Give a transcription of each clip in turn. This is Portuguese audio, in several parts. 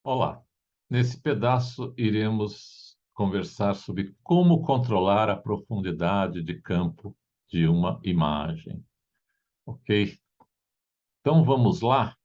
Olá, nesse pedaço iremos conversar sobre como controlar a profundidade de campo de uma imagem, ok? Então vamos lá?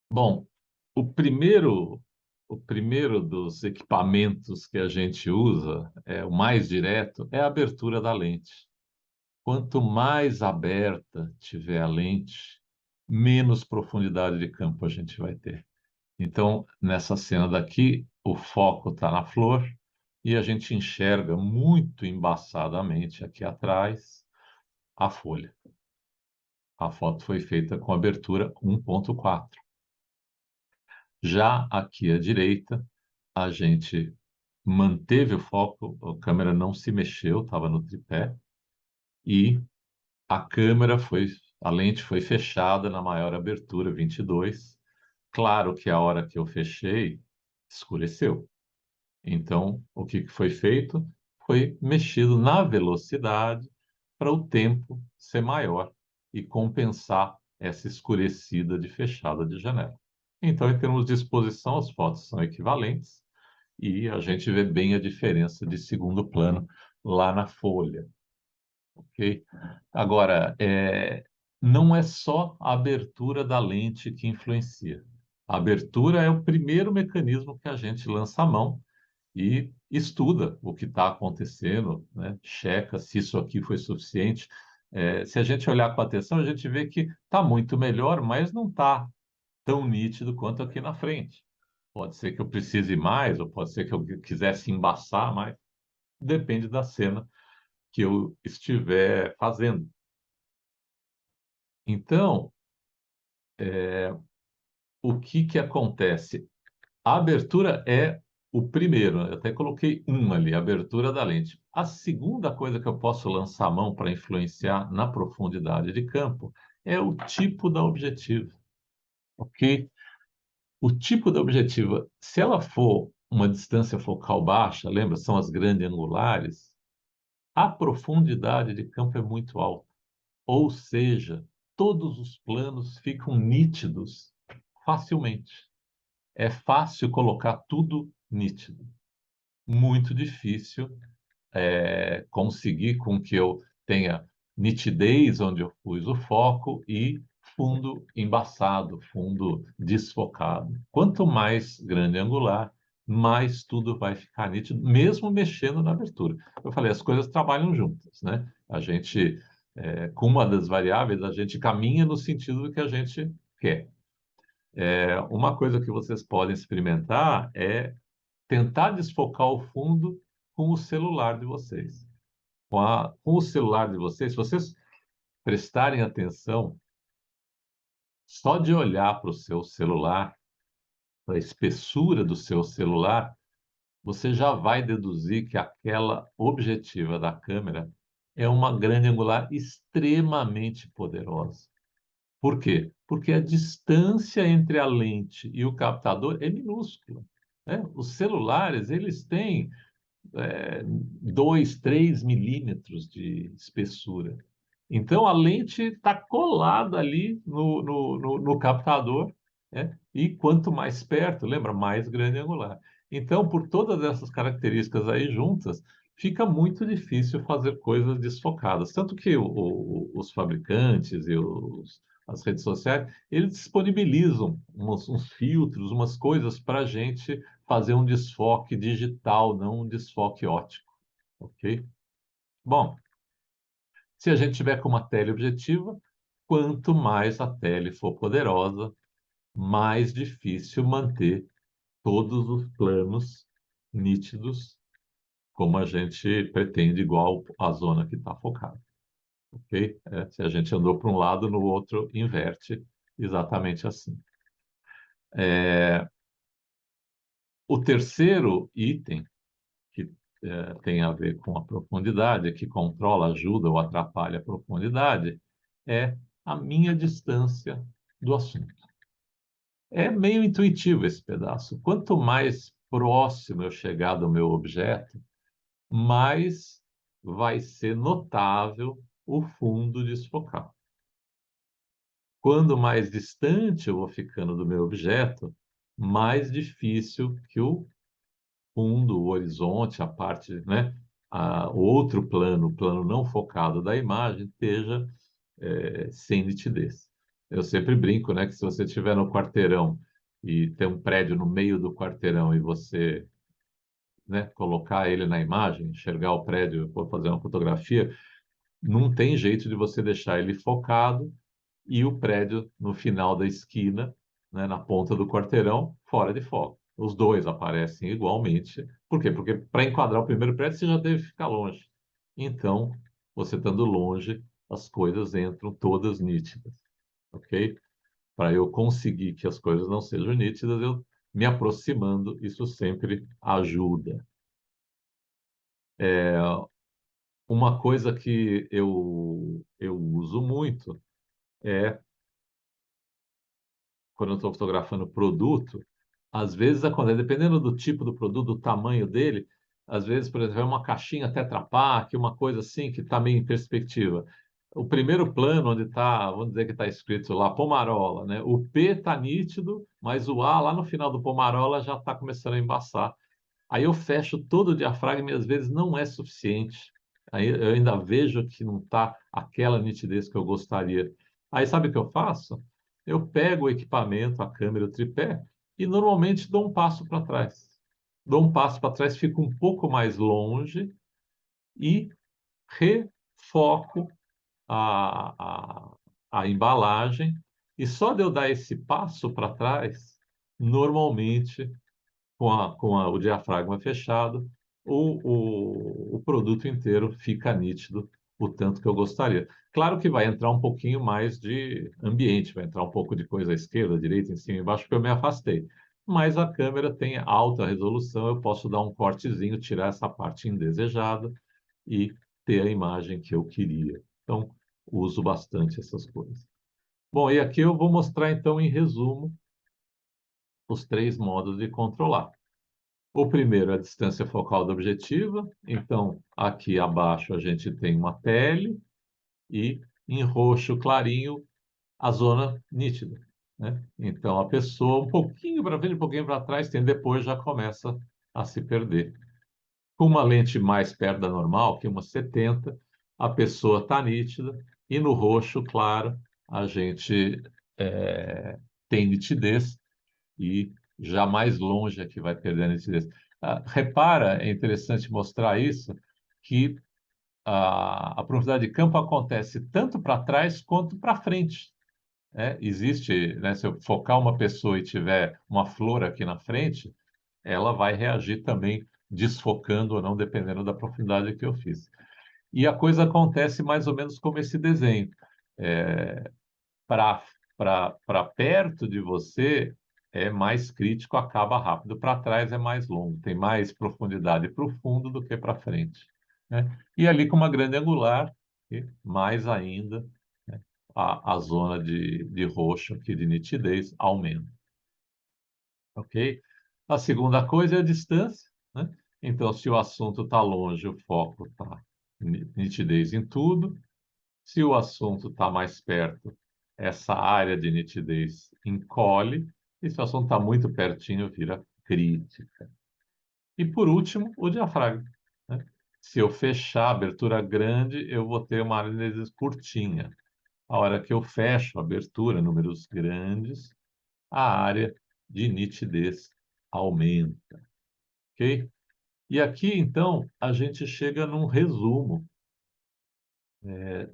Bom, o primeiro dos equipamentos que a gente usa, o mais direto, é a abertura da lente. Quanto mais aberta tiver a lente, menos profundidade de campo a gente vai ter. Então, nessa cena daqui, o foco está na flor e a gente enxerga muito embaçadamente aqui atrás a folha. A foto foi feita com abertura 1.4. Já aqui à direita, a gente manteve o foco, a câmera não se mexeu, estava no tripé, e a câmera foi, a lente foi fechada na maior abertura, 22. Claro que a hora que eu fechei, escureceu. Então, o que foi feito? Foi mexido na velocidade para o tempo ser maior e compensar essa escurecida de fechada de janela. Então, em termos de exposição, as fotos são equivalentes e a gente vê bem a diferença de segundo plano lá na folha, ok? Agora, não é só a abertura da lente que influencia. A abertura é o primeiro mecanismo que a gente lança a mão e estuda o que está acontecendo, né? Checa se isso aqui foi suficiente. Se a gente olhar com atenção, a gente vê que está muito melhor, mas não está tão nítido quanto aqui na frente. Pode ser que eu precise mais, ou pode ser que eu quisesse embaçar mais. Depende da cena que eu estiver fazendo. Então, o que que acontece? A abertura é o primeiro, eu até coloquei um ali, a abertura da lente. A segunda coisa que eu posso lançar a mão para influenciar na profundidade de campo é o tipo da objetiva, ok? O tipo da objetiva, se ela for uma distância focal baixa, lembra, são as grandes angulares, a profundidade de campo é muito alta. Ou seja, todos os planos ficam nítidos facilmente. É fácil colocar tudo nítido. Muito difícil conseguir com que eu tenha nitidez onde eu pus o foco e fundo embaçado, fundo desfocado. Quanto mais grande angular, mais tudo vai ficar nítido, mesmo mexendo na abertura. Eu falei, as coisas trabalham juntas, né? A gente, com uma das variáveis, a gente caminha no sentido do que a gente quer. Uma coisa que vocês podem experimentar é tentar desfocar o fundo com o celular de vocês. Com o celular de vocês, se vocês prestarem atenção, só de olhar para o seu celular, para a espessura do seu celular, você já vai deduzir que aquela objetiva da câmera é uma grande angular extremamente poderosa. Por quê? Porque a distância entre a lente e o captador é minúscula, né? Os celulares, eles têm 2, 3 milímetros de espessura. Então, a lente está colada ali no captador, né? E quanto mais perto, lembra, mais grande angular. Então, por todas essas características aí juntas, fica muito difícil fazer coisas desfocadas. Tanto que os fabricantes e as redes sociais, eles disponibilizam uns filtros, umas coisas para a gente fazer um desfoque digital, não um desfoque óptico, ok? Bom, se a gente tiver com uma teleobjetiva, quanto mais a tele for poderosa, mais difícil manter todos os planos nítidos, como a gente pretende, igual a zona que está focada, ok? Se a gente andou para um lado, no outro inverte, exatamente assim. O terceiro item, que tem a ver com a profundidade, que controla, ajuda ou atrapalha a profundidade, é a minha distância do assunto. É meio intuitivo esse pedaço. Quanto mais próximo eu chegar do meu objeto, mais vai ser notável o fundo desfocado. Quando mais distante eu vou ficando do meu objeto, mais difícil que o fundo, o horizonte, a parte, né, o outro plano, o plano não focado da imagem, esteja sem nitidez. Eu sempre brinco, né, que se você estiver no quarteirão e tem um prédio no meio do quarteirão e você, né, colocar ele na imagem, enxergar o prédio, for fazer uma fotografia, não tem jeito de você deixar ele focado e o prédio no final da esquina, né, na ponta do quarteirão, fora de foco. Os dois aparecem igualmente. Por quê? Porque para enquadrar o primeiro prédio, você já deve ficar longe. Então, você estando longe, as coisas entram todas nítidas, ok? Para eu conseguir que as coisas não sejam nítidas, eu me aproximando, isso sempre ajuda. Uma coisa que eu uso muito é quando eu estou fotografando produto, às vezes acontece, dependendo do tipo do produto, do tamanho dele, às vezes, por exemplo, é uma caixinha Tetra Pak, uma coisa assim que está meio em perspectiva. O primeiro plano, onde está, vamos dizer que está escrito lá, Pomarola, né? O P está nítido, mas o A lá no final do Pomarola já está começando a embaçar. Aí eu fecho todo o diafragma e às vezes não é suficiente. Aí eu ainda vejo que não está aquela nitidez que eu gostaria. Aí sabe o que eu faço? Eu pego o equipamento, a câmera, o tripé e normalmente dou um passo para trás. Dou um passo para trás, fico um pouco mais longe e refoco a, a, a embalagem. E só de eu dar esse passo para trás, normalmente o diafragma fechado, o produto inteiro fica nítido o tanto que eu gostaria. Claro que vai entrar um pouquinho mais de ambiente, vai entrar um pouco de coisa à esquerda, à direita, em cima e embaixo, porque eu me afastei. Mas a câmera tem alta resolução, eu posso dar um cortezinho, tirar essa parte indesejada e ter a imagem que eu queria. Então, uso bastante essas coisas. Bom, e aqui eu vou mostrar então em resumo os três modos de controlar. O primeiro é a distância focal da objetiva. Então, aqui abaixo a gente tem uma pele e em roxo clarinho a zona nítida, né? Então, a pessoa um pouquinho para frente, um pouquinho para trás, tem depois já começa a se perder. Com uma lente mais perto da normal, que é uma 70, a pessoa está nítida e no roxo claro a gente tem nitidez e já mais longe é que vai perder a nitidez. Repara, é interessante mostrar isso, que a profundidade de campo acontece tanto para trás quanto para frente. Né? Existe, né, se eu focar uma pessoa e tiver uma flor aqui na frente, ela vai reagir também desfocando ou não, dependendo da profundidade que eu fiz. E a coisa acontece mais ou menos como esse desenho. É, para perto de você é mais crítico, acaba rápido. Para trás é mais longo, tem mais profundidade para o fundo do que para frente. Né? E ali com uma grande angular, mais ainda, né, a zona de roxo aqui de nitidez aumenta. Ok? A segunda coisa é a distância. Né? Então, se o assunto está longe, o foco está nitidez em tudo. Se o assunto está mais perto, essa área de nitidez encolhe, e se o assunto está muito pertinho, vira crítica. E por último, o diafragma. Né? Se eu fechar a abertura grande, eu vou ter uma área de nitidez curtinha. A hora que eu fecho a abertura, números grandes, a área de nitidez aumenta. Ok? E aqui, então, a gente chega num resumo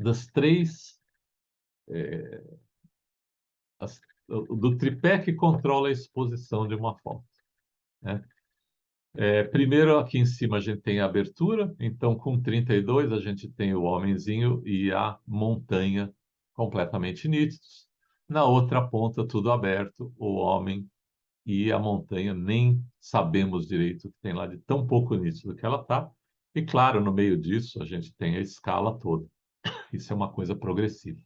das três do tripé que controla a exposição de uma foto. Né? Primeiro, aqui em cima a gente tem a abertura, então com 32 a gente tem o homenzinho e a montanha completamente nítidos. Na outra ponta, tudo aberto, o homem e a montanha nem sabemos direito o que tem lá de tão pouco nítido que ela está. E claro, no meio disso a gente tem a escala toda. Isso é uma coisa progressiva.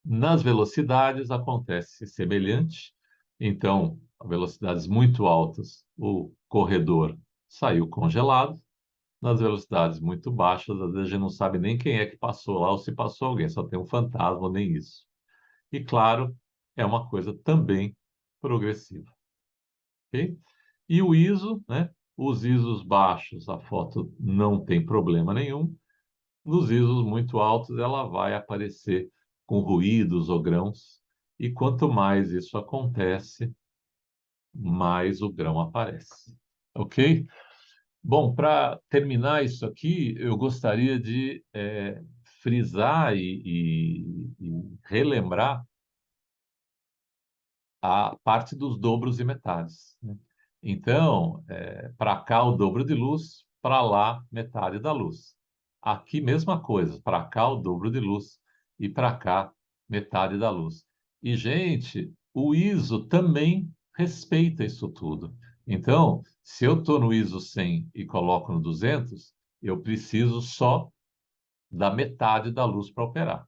Nas velocidades acontece semelhante. Então, a velocidades muito altas, o corredor saiu congelado. nas velocidades muito baixas, às vezes a gente não sabe nem quem é que passou lá ou se passou alguém, só tem um fantasma ou nem isso. E claro, é uma coisa também progressiva, ok? E o ISO, né? Os ISOs baixos, a foto não tem problema nenhum. Nos ISOs muito altos, ela vai aparecer com ruídos ou grãos. E quanto mais isso acontece, mais o grão aparece. Ok? Bom, para terminar isso aqui, eu gostaria de frisar e relembrar a parte dos dobros e metades, né? Então, para cá o dobro de luz, para lá metade da luz. Aqui mesma coisa, para cá o dobro de luz e para cá metade da luz. E, gente, o ISO também respeita isso tudo. Então, se eu estou no ISO 100 e coloco no 200, eu preciso só da metade da luz para operar.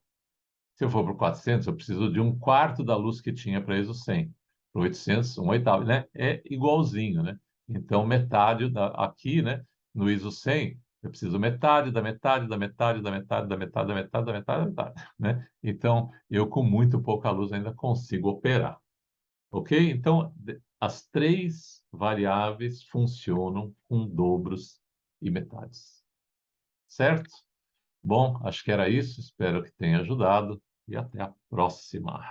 Se eu for para o 400, eu preciso de um quarto da luz que tinha para ISO 100. Para o 800, um oitavo, né? É igualzinho, né? Então, metade aqui, né? No ISO 100, eu preciso metade da metade da metade da metade da metade da metade da metade da metade, né? Então, eu com muito pouca luz ainda consigo operar, ok? Então, as três variáveis funcionam com dobros e metades, certo? Bom, acho que era isso. Espero que tenha ajudado e até a próxima.